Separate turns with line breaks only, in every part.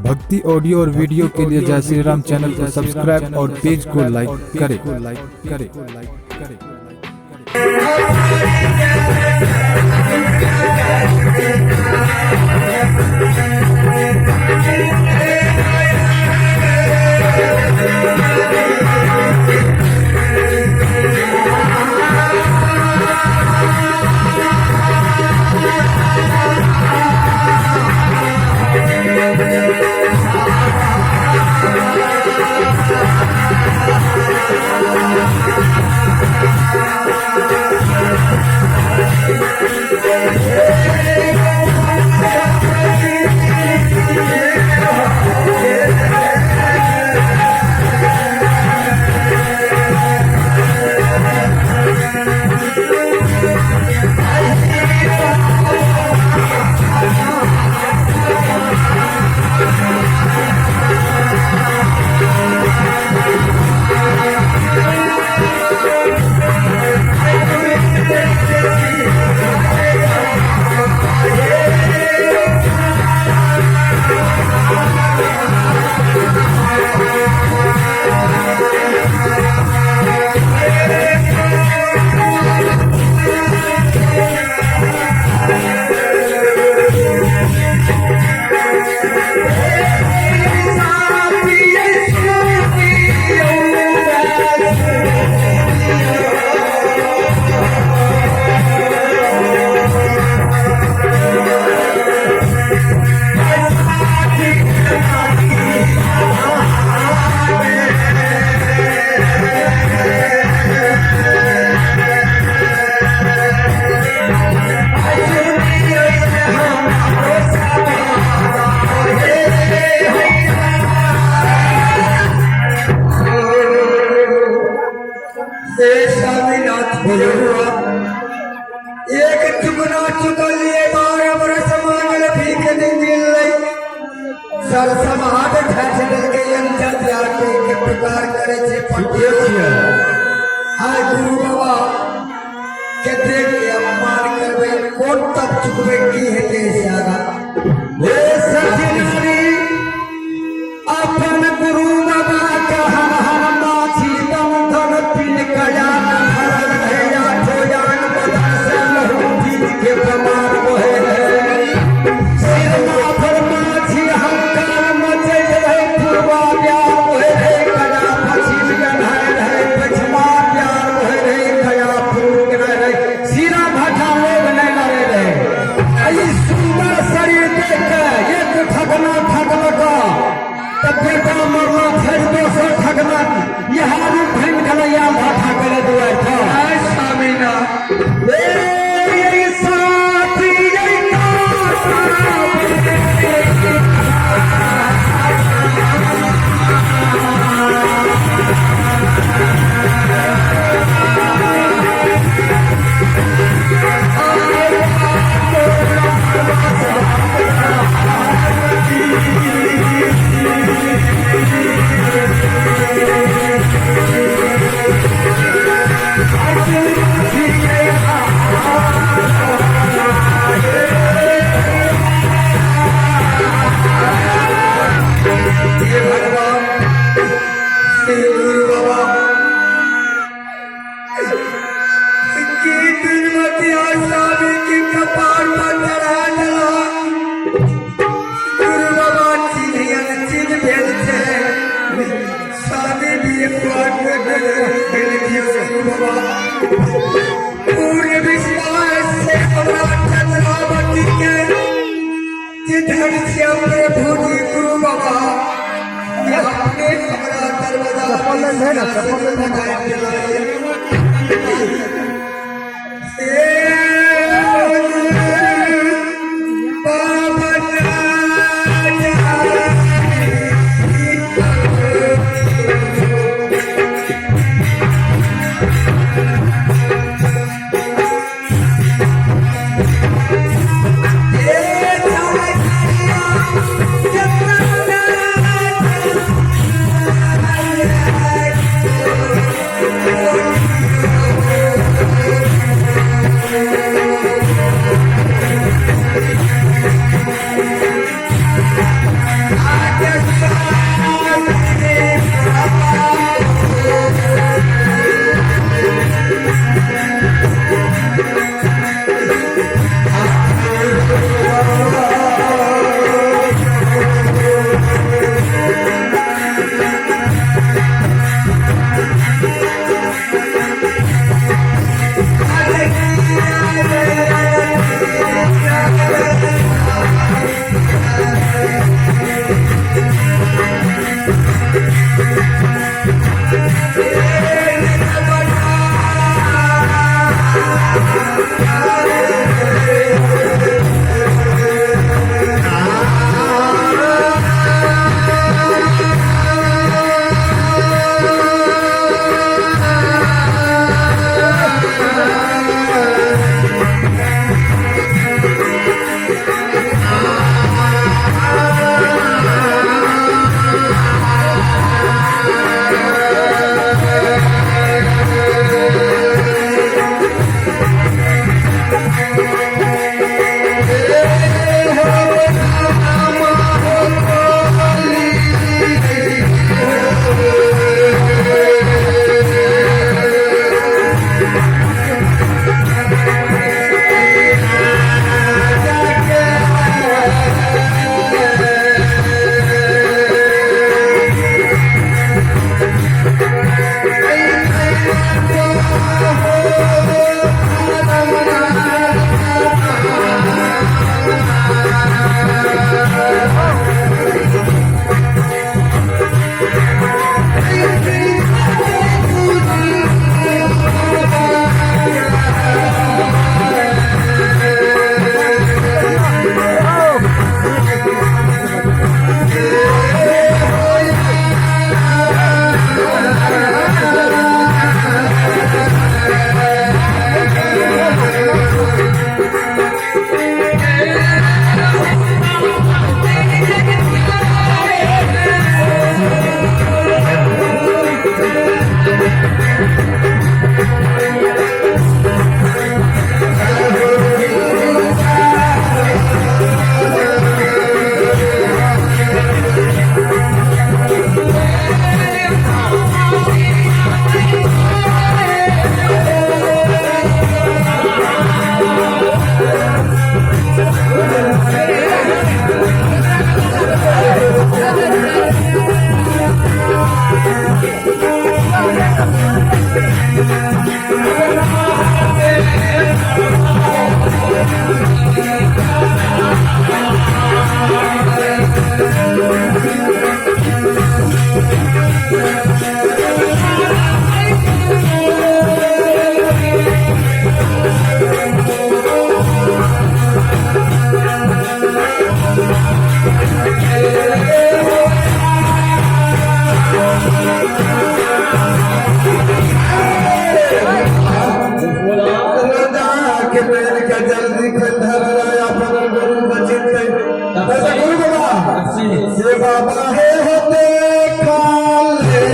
भक्ति ऑडियो और वीडियो के लिए जय श्री राम चैनल को सब्सक्राइब और पेज को लाइक करें।
एक चुकना चुकलिए 12 बरस मांगल भीख दिल सर समाज ढांच के अंतर जाके के प्रकार करे छे पटिया हाय गुरु बाबा के देख के अपमान करबे कोन तब चुकबे की हेते सारा हे सजनारी अपन गुरु बाबा का हम माछी दम धन पिन कया भरल है या ठोयान बदन के प्रमाण होए सिर माथर माछी हंकार मचे रहे पूर्वा प्यार होए रे कया पछिल गनाए रहे पछमा प्यार होए रे कया फूक रहे सिरा भाटा लोग न लड़े रहे आई सुंदर शरीर देख के एक ठगना ठगलका तब बेटा मरना फिर दोसर ठगना यहाँ भी भंग गलैया भाटा करे दुआर था ऐ स्वामीना पूरे विश्वास से चंद्रावती के धन से अपने भूजी गुरु बाबा अपने हमारा दरवाजा ये बाबा है होते काले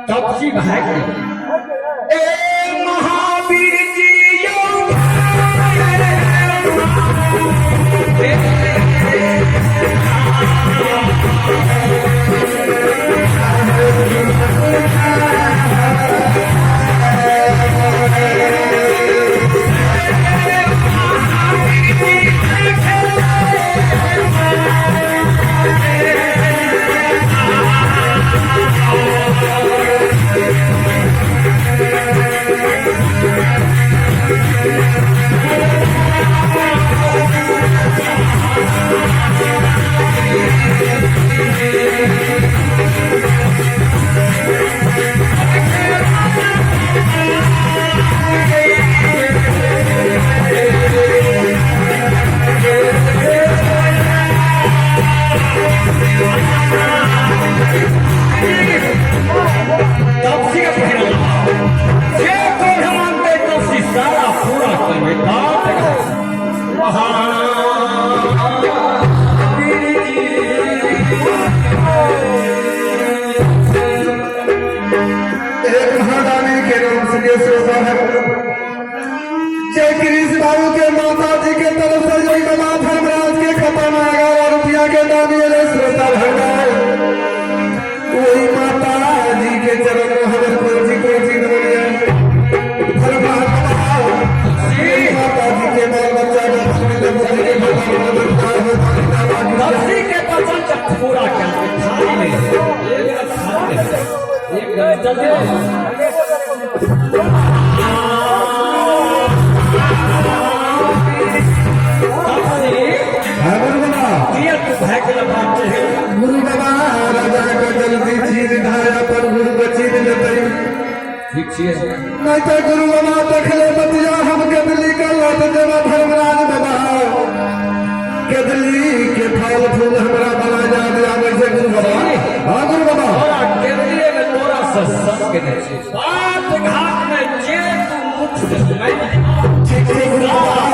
तपसी भाग ए महावीर जी
जय कृष्ण बाबू के माता जी के तरफ से जय बाबा धर्मराज के खत्म 11 रुपया के दान ये श्रोता भगवान वही माता जी के चरण में हमारे को जी बोलिए माता जी के बाल बच्चा
तपसी के पसंद जब पूरा क्या खाली नहीं एक जल्दी
गुरु बाबा राजा का जल्दी चीर ढाया पर गुरु को चीर लेते नहीं तो गुरु बाबा देखले बतिया हम कदली का लौट देवा धर्मराज बाबा कदली के फल फूल हमरा बना जा दिया वैसे गुरु बाबा हाँ गुरु बाबा
केंद्रीय में तोरा सत्संग के नहीं बात घाट में जे तू मुख से सुनाई
ठीक ठीक गुरु बाबा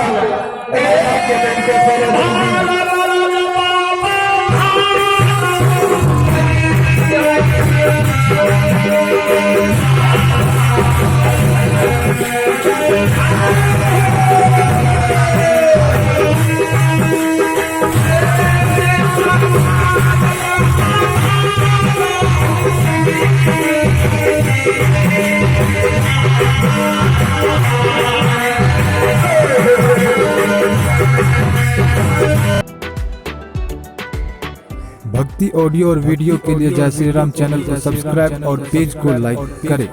के दिन के फल
भक्ति ऑडियो और वीडियो के लिए जय श्री राम चैनल को सब्सक्राइब और पेज को लाइक करें।